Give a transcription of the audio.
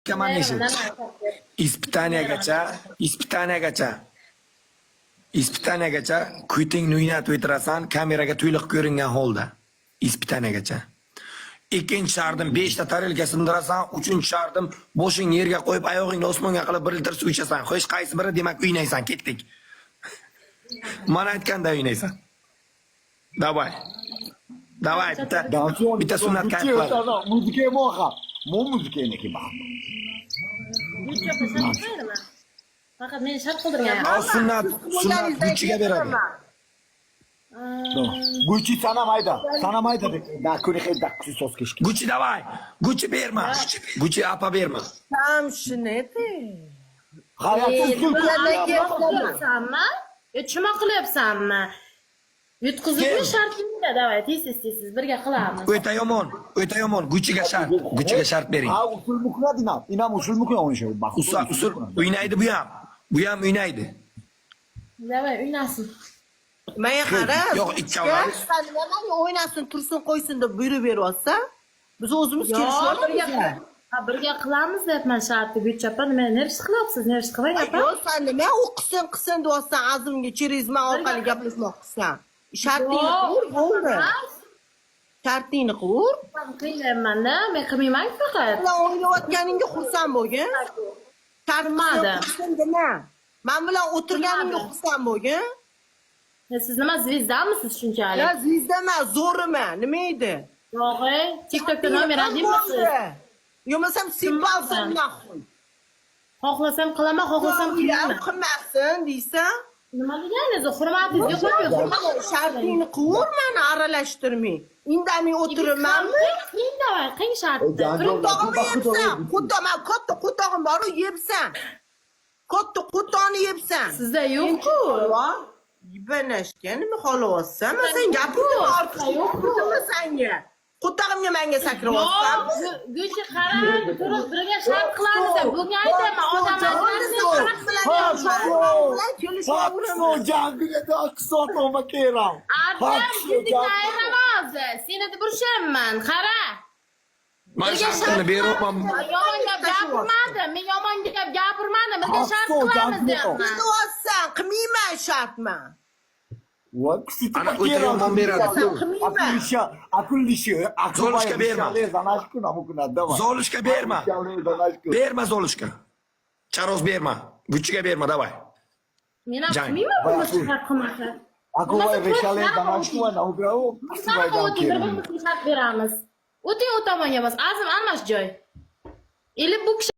Kamanishim. Ispitaniyagacha kuitingni o'ynatib o'tirasan, kameraga to'liq ko'ringan holda. Ispitaniyagacha. Ikkinchi shartim 5 ta tarelka sindirasan, uchinchi shartim boshingni yerga qo'yib, oyog'ingni osmonga qilib 1 litr suv ichasan. Xo'sh, qaysi biri demak o'ynaysan, ketdik. Mana aytganda o'ynaysan. Давай. Давай, bitta sunnat kayf qil. Muzika mo'ha. Muzikani bax. Faqat meni shart qildirgan. Sunnat Gucci'ga beradi. Gucci sanamaydi deb. Da ko'ri xedda xusus kishki. Gucci давай. Gucci berma. Gucci apa berma. Tam shuneti. Hayotingiz Qilyapsanmi? Tushunma qilyapsanmi? Yutqizishni shartingda davay, tez birga qilamiz. O'ta yomon. Gucci'ga shart bering. Ha, usul mukradina. Inam usul mukra o'ynashi. Usul o'ynaydi bu ham. Bu ham o'ynaydi. Davay, o'ynasin. Menga qara. Yo'q, ikkovlari. Nima o'ynasin, tursin, qo'ysin deb buyruq beryapsa, biz o'zimiz kelishamiz. Birga qilamiz deyapman shartni. Gulchapa, nima nervish qilyapsiz? Nervish qilmayapman. Yo'q, sen nima qilsin deyapsan, azimga cherizma orqali gaplashmoqchisan. Shartingni qur, bo'ldi. Shartingni qur. Qilmayman-da, men qilmayman faqat. Bilan o'ynayotganingga xursand bo'lgin. Shartmadi. Men bilan o'tirganingga xursand bo'lgin. Siz nima zvizdamisiz shunchalik? Ya zvizda emas, zo'riman. Nima edi? Yo'q, TikTokda nomer adimsiz. Yo'masam simpalsan naxoy. Xohlasam qilaman, xohlasam qilmayman. Qilmasin deysan. Nima deganingiz? Hurmatingiz yo'qmi? Shartingni qur, meni aralashtirmay. Indamay o'tiribmanmi? Indamay, qiyin shartda. Qutog'imni yebsan. Katta qutog'im bor, yebsan. Katta qutog'ini yebsan. Sizda yo'q-ku. Yibanashga nima xolayapsan? Sen gapirma ortiq yo'qmi senga? Qutog'imga menga sakrayapsan. Gulchi qarang, turib birga shart qilamiz deb. Bunga aytaman, Seni deb urishaman, qara. Men shartini beryapman. Yomon gap gapirmadim. Men yomon gap gapirmadim. Birga shart qilamiz deyapman. Qilmayapsan, qilmayman shartman. Ana o'ta yomon beradi. Zolishka berma. Zolishka berma. Berma Zolishka. Charoz berma. Gucci'ga berma, давай. Men ham qilmayman buni shart qilmasa. Shart beramiz. O'ting o'tamonga emas, azim almash joy. Eli bu kishi